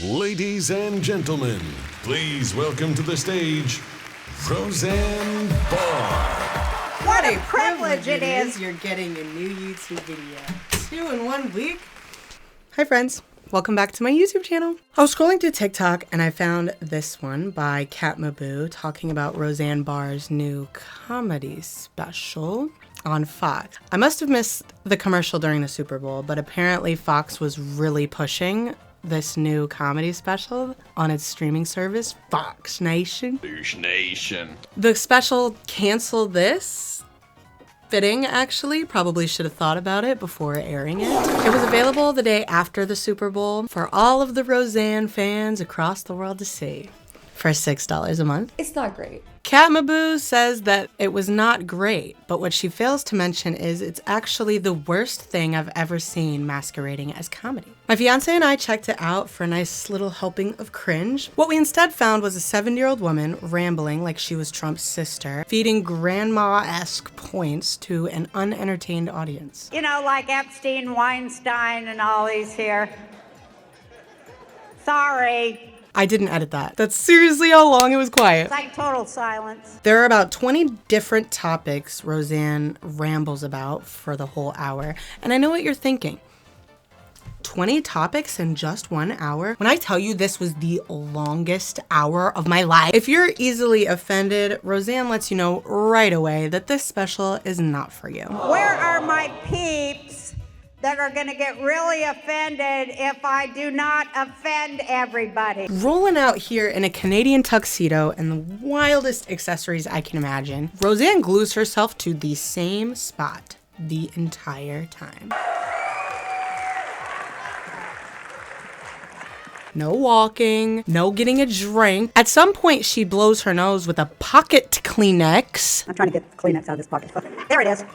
Ladies and gentlemen, please welcome to the stage, Roseanne Barr. What a privilege it is. You're getting a new YouTube video. 2 in 1 week. Hi friends, welcome back to my YouTube channel. I was scrolling through TikTok and I found this one by Kat Maboo talking about Roseanne Barr's new comedy special on Fox. I must have missed the commercial during the Super Bowl, but apparently Fox was really pushing this new comedy special on its streaming service, Fox Nation. Douche Nation. The special canceled this. Fitting, actually. Probably should have thought about it before airing it. It was available the day after the Super Bowl for all of the Roseanne fans across the world to see for $6 a month. It's not great. Kat Maboo says that it was not great, but what she fails to mention is it's actually the worst thing I've ever seen masquerading as comedy. My fiance and I checked it out for a nice little helping of cringe. What we instead found was a 70-year-old woman rambling like she was Trump's sister, feeding grandma-esque points to an unentertained audience. You know, like Epstein, Weinstein, and all these here. Sorry. I didn't edit that. That's seriously how long it was quiet. It's like total silence. There are about 20 different topics Roseanne rambles about for the whole hour. And I know what you're thinking. 20 topics in just 1 hour? When I tell you this was the longest hour of my life. If you're easily offended, Roseanne lets you know right away that this special is not for you. Where are my peeps that are gonna get really offended if I do not offend everybody? Rolling out here in a Canadian tuxedo and the wildest accessories I can imagine, Roseanne glues herself to the same spot the entire time. No walking, no getting a drink. At some point, she blows her nose with a pocket Kleenex. I'm trying to get Kleenex out of this pocket. There it is.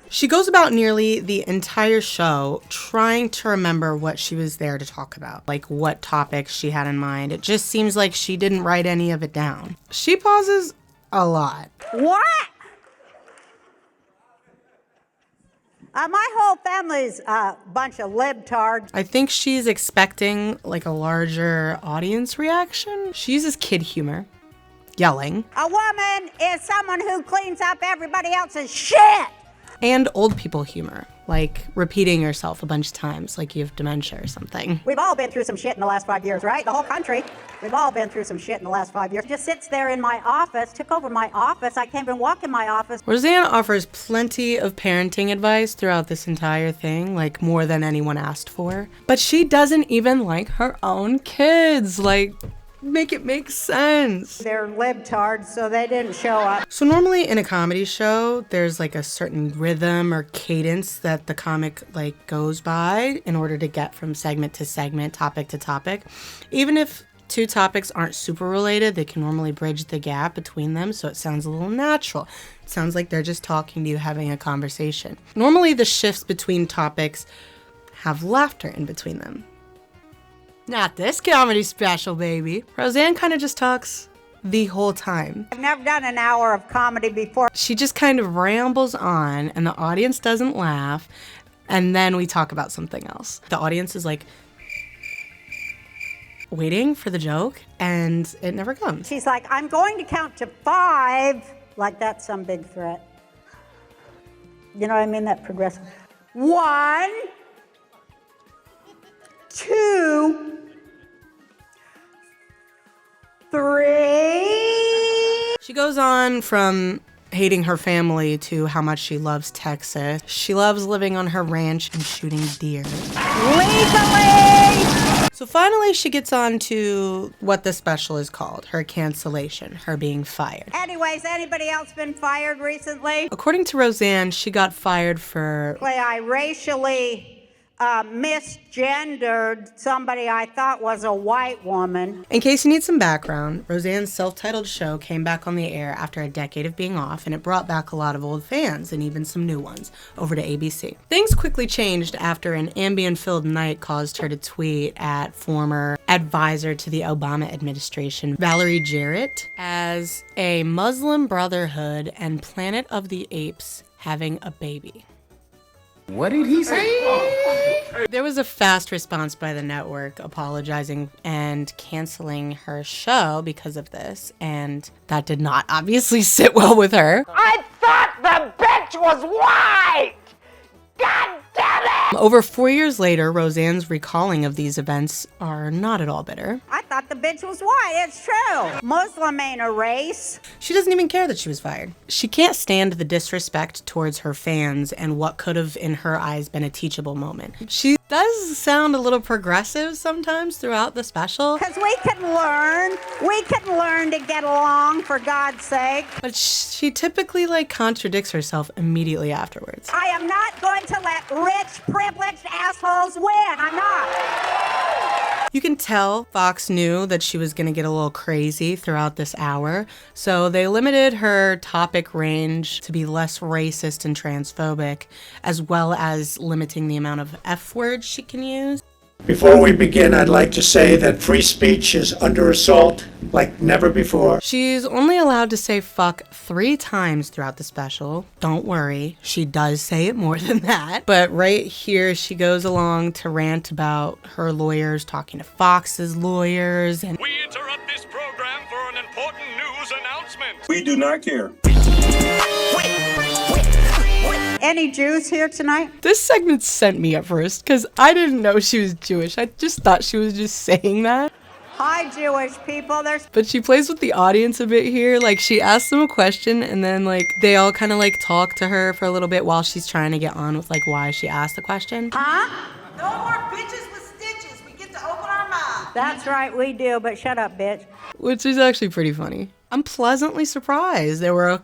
She goes about nearly the entire show trying to remember what she was there to talk about, like what topics she had in mind. It just seems like she didn't write any of it down. She pauses a lot. What? My whole family's a bunch of libtards. I think she's expecting like a larger audience reaction. She uses kid humor, yelling. A woman is someone who cleans up everybody else's shit. And old people humor, like repeating yourself a bunch of times, like you have dementia or something. We've all been through some shit in the last 5 years, right? The whole country. We've all been through some shit in the last 5 years. Just sits there in my office, took over my office. I can't even walk in my office. Roseanne offers plenty of parenting advice throughout this entire thing, like more than anyone asked for. But she doesn't even like her own kids. Like, make it make sense. They're libtards, so they didn't show up. So normally in a comedy show, there's like a certain rhythm or cadence that the comic like goes by in order to get from segment to segment, topic to topic. Even if two topics aren't super related, they can normally bridge the gap between them so it sounds a little natural. It sounds like they're just talking to you, having a conversation. Normally the shifts between topics have laughter in between them. Not this comedy special, baby. Roseanne kind of just talks the whole time. I've never done an hour of comedy before. She just kind of rambles on and the audience doesn't laugh, and then we talk about something else. The audience is like waiting for the joke and it never comes. She's like, I'm going to count to 5, like that's some big threat. You know what I mean? That progressive. 1, 2, 3. She goes on from hating her family to how much she loves Texas. She loves living on her ranch and shooting deer. Legally! So finally she gets on to what the special is called, her cancellation, her being fired. Anyways, anybody else been fired recently? According to Roseanne, she got fired for... I racially misgendered somebody I thought was a white woman. In case you need some background, Roseanne's self-titled show came back on the air after a decade of being off, and it brought back a lot of old fans and even some new ones over to ABC. Things quickly changed after an Ambien-filled night caused her to tweet at former advisor to the Obama administration, Valerie Jarrett, as a Muslim Brotherhood and Planet of the Apes having a baby. What did he say? There was a fast response by the network apologizing and canceling her show because of this, and that did not obviously sit well with her. I thought the bitch was white! God damn it! Over 4 years later, Roseanne's recalling of these events are not at all bitter. I thought the bitch was white. It's true. Muslim ain't a race. She doesn't even care that she was fired. She can't stand the disrespect towards her fans and what could have, in her eyes, been a teachable moment. She does sound a little progressive sometimes throughout the special. Because we can learn. We can learn to get along, for God's sake. But she typically, contradicts herself immediately afterwards. I am not going to let rich, privileged assholes win. I'm not. You can tell Fox knew that she was going to get a little crazy throughout this hour, so they limited her topic range to be less racist and transphobic, as well as limiting the amount of F words she can use. Before we begin, I'd like to say that free speech is under assault like never before. She's only allowed to say fuck 3 times throughout the special. Don't worry, she does say it more than that. But right here, she goes along to rant about her lawyers talking to Fox's lawyers. And We interrupt this program for an important news announcement. We do not care. Any Jews here tonight? this segment sent me at first because I didn't know she was Jewish. I just thought she was just saying that. Hi, Jewish people. There's But she plays with the audience a bit here. She asks them a question and then they all kind of talk to her for a little bit while she's trying to get on with why she asked the question. Huh? No more bitches with stitches. We get to open our mouths. That's right, we do, but shut up, bitch. Which is actually pretty funny. I'm pleasantly surprised. There were a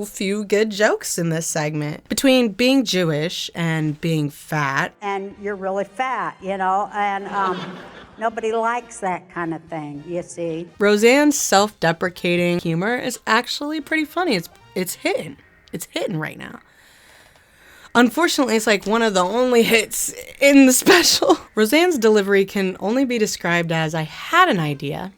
few good jokes in this segment. Between being Jewish and being fat. And you're really fat, and nobody likes that kind of thing, you see. Roseanne's self-deprecating humor is actually pretty funny. It's hitting. It's hitting right now. Unfortunately, it's one of the only hits in the special. Roseanne's delivery can only be described as, I had an idea,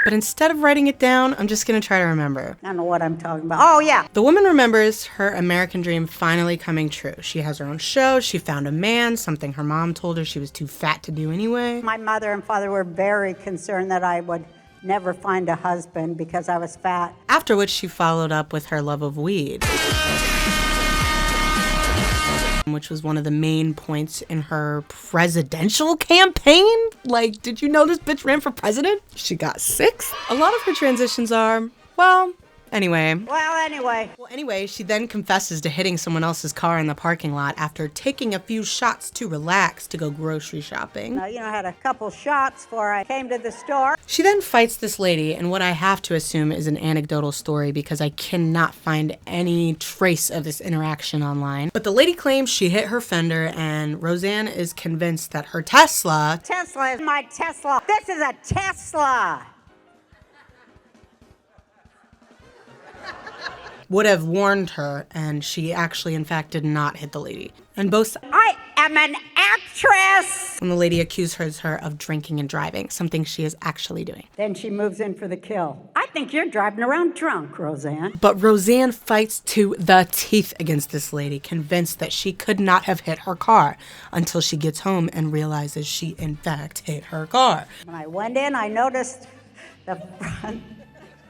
but instead of writing it down, I'm just going to try to remember. I don't know what I'm talking about. Oh, yeah. The woman remembers her American dream finally coming true. She has her own show. She found a man, something her mom told her she was too fat to do anyway. My mother and father were very concerned that I would never find a husband because I was fat. After which she followed up with her love of weed, which was one of the main points in her presidential campaign. Did you know this bitch ran for president? She got 6. A lot of her transitions are, anyway. Well, Anyway, she then confesses to hitting someone else's car in the parking lot after taking a few shots to relax to go grocery shopping. I had a couple shots before I came to the store. She then fights this lady in what I have to assume is an anecdotal story because I cannot find any trace of this interaction online. But the lady claims she hit her fender, and Roseanne is convinced that her Tesla Tesla is my Tesla. This is a Tesla. would have warned her, and she actually, in fact, did not hit the lady. And both I am an actress. when the lady accuses her of drinking and driving, something she is actually doing. Then she moves in for the kill. I think you're driving around drunk, Roseanne. But Roseanne fights to the teeth against this lady, convinced that she could not have hit her car until she gets home and realizes she, in fact, hit her car. When I went in, I noticed the front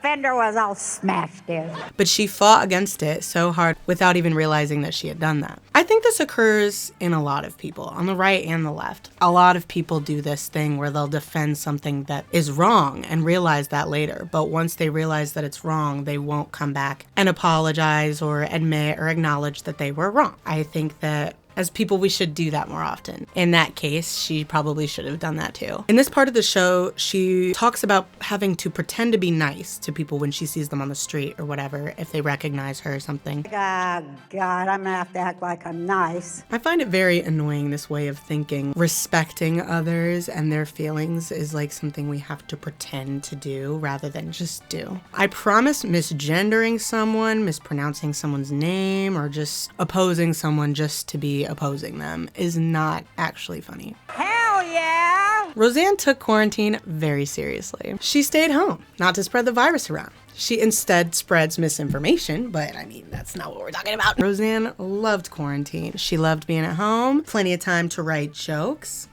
fender was all smashed in. But she fought against it so hard without even realizing that she had done that. I think this occurs in a lot of people, on the right and the left. A lot of people do this thing where they'll defend something that is wrong and realize that later. But once they realize that it's wrong, they won't come back and apologize or admit or acknowledge that they were wrong. I think that as people, we should do that more often. In that case, she probably should have done that too. In this part of the show, she talks about having to pretend to be nice to people when she sees them on the street or whatever, if they recognize her or something. Ah, God, I'm gonna have to act like I'm nice. I find it very annoying, this way of thinking. Respecting others and their feelings is like something we have to pretend to do rather than just do. I promise misgendering someone, mispronouncing someone's name, or just opposing someone just to be opposing them is not actually funny. Hell yeah! Roseanne took quarantine very seriously. She stayed home, not to spread the virus around. She instead spreads misinformation, but I mean, that's not what we're talking about. Roseanne loved quarantine. She loved being at home, plenty of time to write jokes.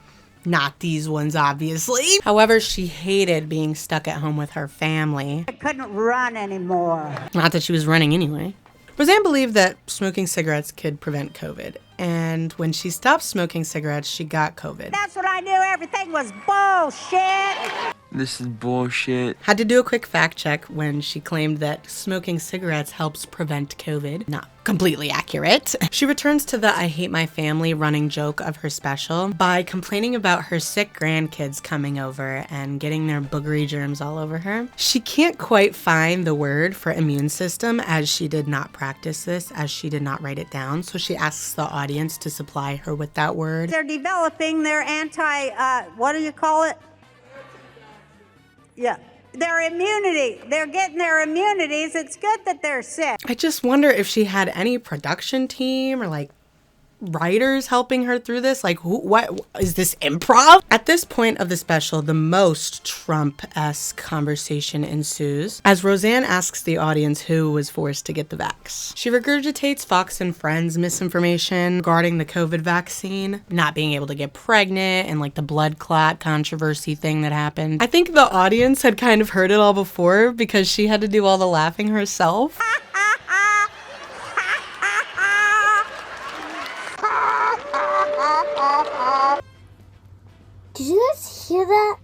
Not these ones, obviously. However, she hated being stuck at home with her family. I couldn't run anymore. Not that she was running anyway. Roseanne believed that smoking cigarettes could prevent COVID. And when she stopped smoking cigarettes, she got COVID. That's when I knew everything was bullshit. This is bullshit. Had to do a quick fact check when she claimed that smoking cigarettes helps prevent COVID. Not completely accurate. She returns to the I hate my family running joke of her special by complaining about her sick grandkids coming over and getting their boogery germs all over her. She can't quite find the word for immune system as she did not practice this, as she did not write it down. So she asks the audience to supply her with that word. They're developing their what do you call it? Yeah, their immunity. They're getting their immunities. It's good that they're sick. I just wonder if she had any production team or like writers helping her through this. Like, what is this, improv? At this point of the special, the most Trump-esque conversation ensues as Roseanne asks the audience who was forced to get the vax. She regurgitates Fox and Friends misinformation regarding the COVID vaccine, not being able to get pregnant, and like the blood clot controversy thing that happened. I think the audience had kind of heard it all before because she had to do all the laughing herself. Did you guys hear that?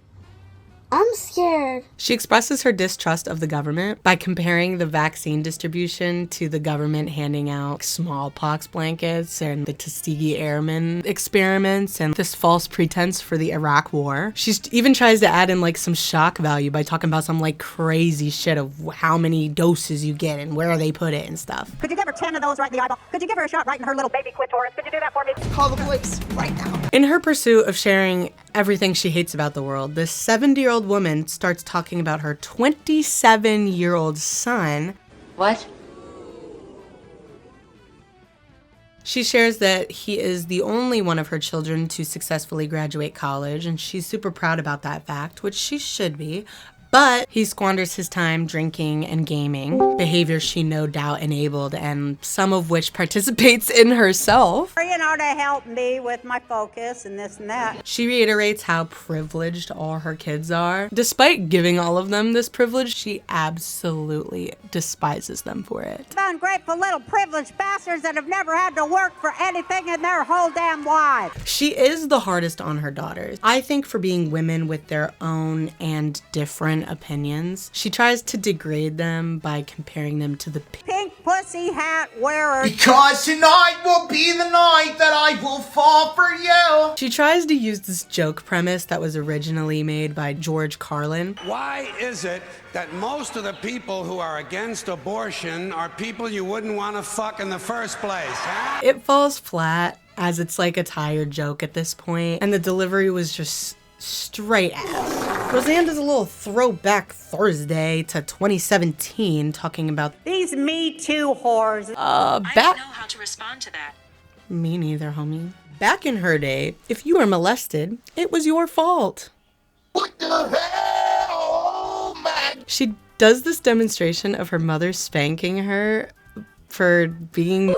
I'm scared. She expresses her distrust of the government by comparing the vaccine distribution to the government handing out smallpox blankets and the Tuskegee Airmen experiments and this false pretense for the Iraq War. She even tries to add in like some shock value by talking about some like crazy shit of how many doses you get and where they put it and stuff. Could you give her 10 of those right in the eyeball? Could you give her a shot right in her little baby clitoris? Could you do that for me? Call the police right now. In her pursuit of sharing everything she hates about the world, this 70-year-old woman starts talking about her 27-year-old son. What? She shares that he is the only one of her children to successfully graduate college, and she's super proud about that fact, which she should be. But he squanders his time drinking and gaming, behavior she no doubt enabled, and some of which participates in herself. You know, to help me with my focus and this and that. She reiterates how privileged all her kids are. Despite giving all of them this privilege, she absolutely despises them for it. Ungrateful little privileged bastards that have never had to work for anything in their whole damn lives. She is the hardest on her daughters, I think, for being women with their own and different opinions. She tries to degrade them by comparing them to the pink pussy hat wearers. Because tonight will be the night that I will fall for you. She tries to use this joke premise that was originally made by George Carlin. Why is it that most of the people who are against abortion are people you wouldn't want to fuck in the first place, huh? It falls flat as it's like a tired joke at this point, and the delivery was just straight ass. Roseanne does a little throwback Thursday to 2017 talking about these Me Too whores. I don't know how to respond to that. Me neither, homie. Back in her day, if you were molested, it was your fault. What the hell? Oh, man. She does this demonstration of her mother spanking her for being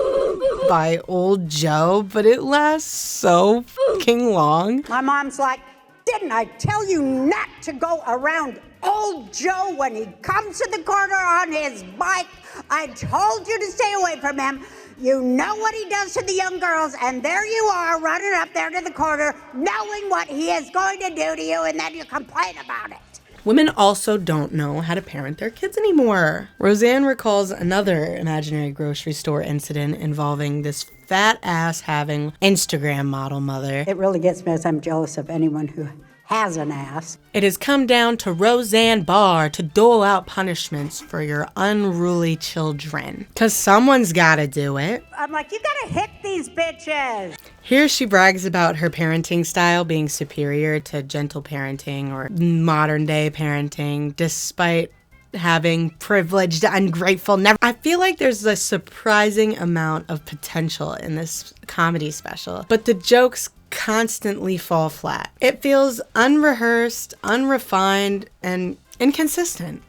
by old Joe, but it lasts so fucking long. My mom's like, didn't I tell you not to go around old Joe when he comes to the corner on his bike? I told you to stay away from him. You know what he does to the young girls, and there you are running up there to the corner knowing what he is going to do to you, and then you complain about it. Women also don't know how to parent their kids anymore. Roseanne recalls another imaginary grocery store incident involving this fat ass having Instagram model mother. It really gets me as I'm jealous of anyone who has an ass. It has come down to Roseanne Barr to dole out punishments for your unruly children. 'Cause someone's gotta do it. I'm like, you gotta hit these bitches. Here she brags about her parenting style being superior to gentle parenting or modern day parenting, despite having privileged, ungrateful, never. I feel like there's a surprising amount of potential in this comedy special, but the jokes constantly fall flat. It feels unrehearsed, unrefined, and inconsistent.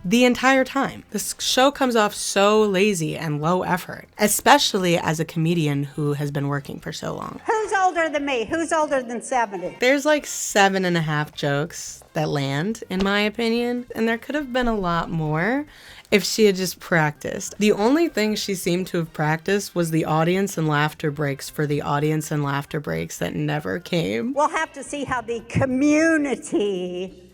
the entire time. This show comes off so lazy and low effort, especially as a comedian who has been working for so long. Who's older than me? Who's older than 70? There's like 7.5 jokes that land, in my opinion, and there could have been a lot more if she had just practiced. The only thing she seemed to have practiced was the audience and laughter breaks for the audience and laughter breaks that never came. We'll have to see how the community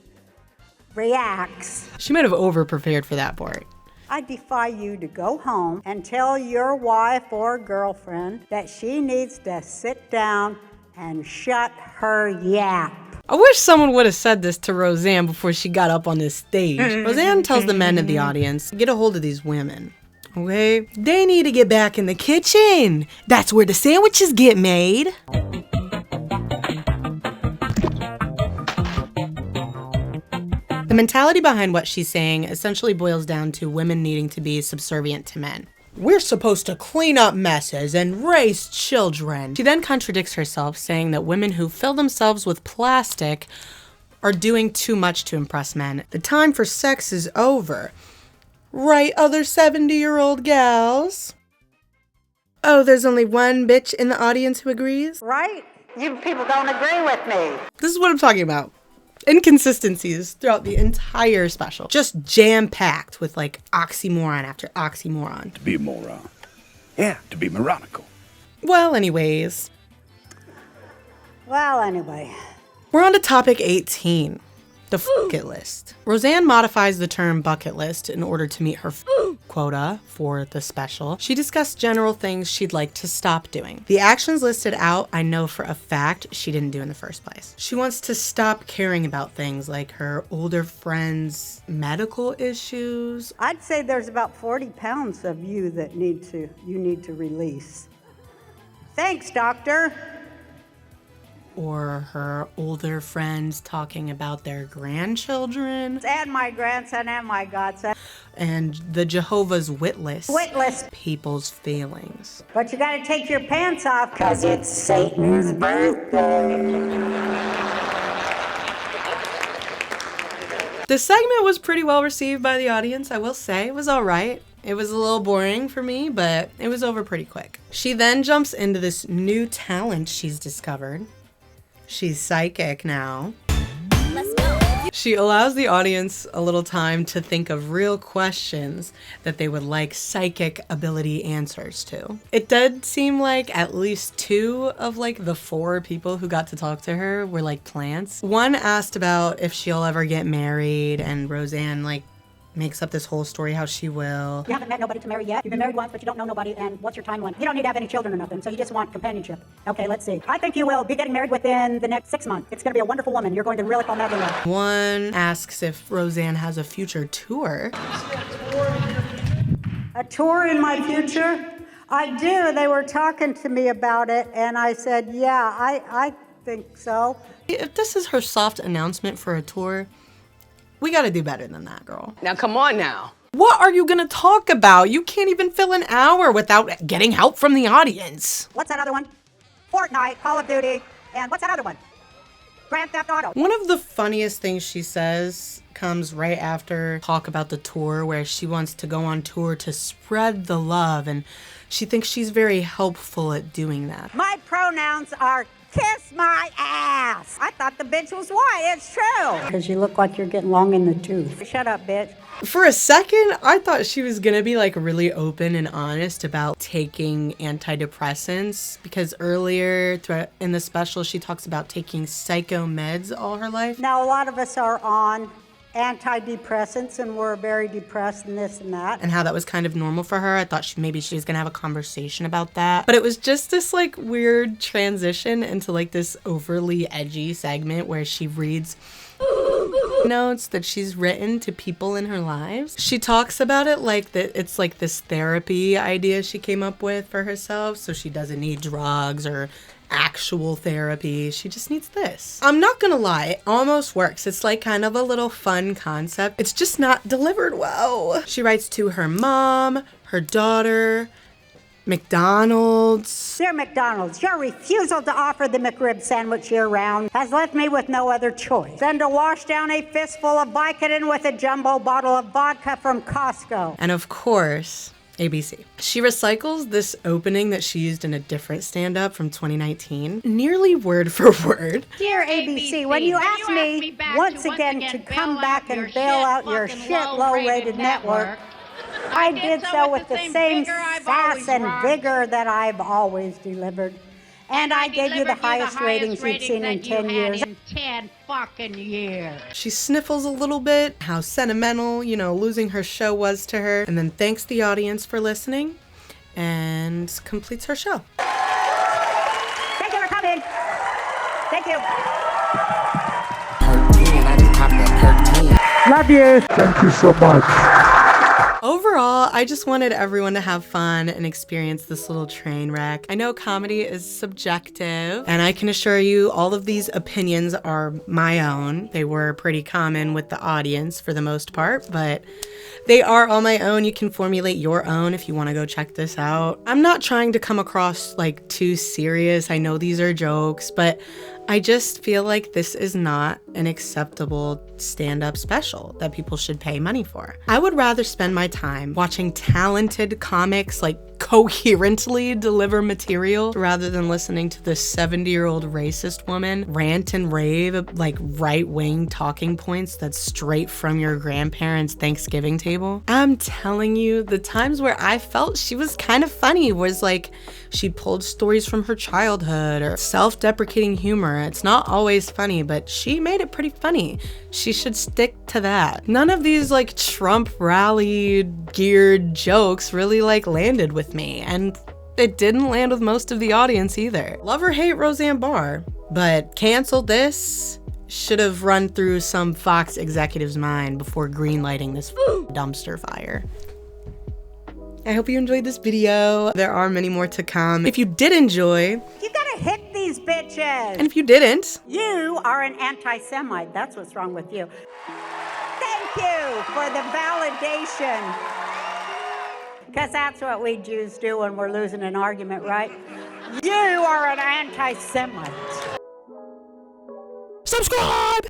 reacts. She might have over-prepared for that part. I defy you to go home and tell your wife or girlfriend that she needs to sit down and shut her yap. I wish someone would have said this to Roseanne before she got up on this stage. Roseanne tells the men in the audience, get a hold of these women, okay? They need to get back in the kitchen. That's where the sandwiches get made. The mentality behind what she's saying essentially boils down to women needing to be subservient to men. We're supposed to clean up messes and raise children. She then contradicts herself, saying that women who fill themselves with plastic are doing too much to impress men. The time for sex is over. Right, other 70-year-old gals? Oh, there's only one bitch in the audience who agrees? Right? You people don't agree with me. This is what I'm talking about. Inconsistencies throughout the entire special. Just jam-packed with like oxymoron after oxymoron. To be a moron. Yeah, to be moronical. Well, anyways. Well, anyway. We're on to topic 18. The bucket list. Roseanne modifies the term bucket list in order to meet her quota for the special. She discussed general things she'd like to stop doing. The actions listed out, I know for a fact she didn't do in the first place. She wants to stop caring about things like her older friends' medical issues. I'd say there's about 40 pounds of you that you need to release. Thanks, doctor. Or her older friends talking about their grandchildren. And my grandson and my godson. And the Jehovah's Witness. Witless. People's feelings. But you gotta take your pants off because it's Satan's birthday. The segment was pretty well received by the audience, I will say. It was all right. It was a little boring for me, but it was over pretty quick. She then jumps into this new talent she's discovered. She's psychic now. Let's go. She allows the audience a little time to think of real questions that they would like psychic ability answers to. It did seem like at least 2 of like the 4 people who got to talk to her were like plants. One asked about if she'll ever get married, and Roseanne like makes up this whole story how she will. You haven't met nobody to marry yet. You've been married once, but you don't know nobody. And what's your timeline? You don't need to have any children or nothing, so you just want companionship. Okay, let's see. I think you will be getting married within the next 6 months. It's going to be a wonderful woman. You're going to really fall madly in love. One asks if Roseanne has a future tour. A tour in my future? I do. They were talking to me about it, and I said, yeah, I think so. If this is her soft announcement for a tour, we gotta do better than that, girl. Now, come on now. What are you gonna talk about? You can't even fill an hour without getting help from the audience. What's that other one? Fortnite, Call of Duty, and what's that other one? Grand Theft Auto. One of the funniest things she says comes right after talk about the tour, where she wants to go on tour to spread the love, and she thinks she's very helpful at doing that. My pronouns are kiss my ass. I thought the bitch was white. It's true. Because you look like you're getting long in the tooth. Shut up, bitch. For a second, I thought she was gonna be like really open and honest about taking antidepressants, because earlier in the special, she talks about taking psycho meds all her life. Now, a lot of us are on antidepressants and we're very depressed and this and that. And how that was kind of normal for her. I thought maybe she was gonna have a conversation about that. But it was just this like weird transition into like this overly edgy segment where she reads notes that she's written to people in her lives. She talks about it like that it's like this therapy idea she came up with for herself, so she doesn't need drugs or actual therapy. She just needs this. I'm not gonna lie, it almost works. It's like kind of a little fun concept. It's just not delivered well. She writes to her mom, her daughter, McDonald's. Dear McDonald's, your refusal to offer the McRib sandwich year-round has left me with no other choice than to wash down a fistful of Vicodin with a jumbo bottle of vodka from Costco. And of course, ABC. She recycles this opening that she used in a different stand-up from 2019, nearly word for word. Dear ABC, when you asked me once again to come back and bail out your shit low-rated network, I did so with the same sass and vigor that I've always delivered. And I gave you the highest ratings you've seen in 10 years. 10 fucking years. She sniffles a little bit, how sentimental, losing her show was to her, and then thanks the audience for listening, and completes her show. Thank you for coming. Thank you. Love you. Thank you so much. Overall, I just wanted everyone to have fun and experience this little train wreck. I know comedy is subjective, and I can assure you all of these opinions are my own. They were pretty common with the audience for the most part, but they are all my own. You can formulate your own if you want to go check this out. I'm not trying to come across like too serious. I know these are jokes, but I just feel like this is not an acceptable stand-up special that people should pay money for. I would rather spend my time watching talented comics like coherently deliver material rather than listening to this 70-year-old racist woman rant and rave like right-wing talking points that's straight from your grandparents' Thanksgiving table. I'm telling you, the times where I felt she was kind of funny was like she pulled stories from her childhood or self-deprecating humor. It's not always funny, but she made it pretty funny. She should stick to that. None of these like Trump rally geared jokes really like landed with me, and it didn't land with most of the audience either. Love or hate Roseanne Barr, but cancel this should have run through some Fox executive's mind before greenlighting this dumpster fire. I hope you enjoyed this video. There are many more to come. If you did enjoy, You gotta hit these bitches. and if you didn't, You are an anti-Semite. That's what's wrong with you. Thank you for the validation. Because that's what we Jews do when we're losing an argument, right? You are an anti-Semite. subscribe!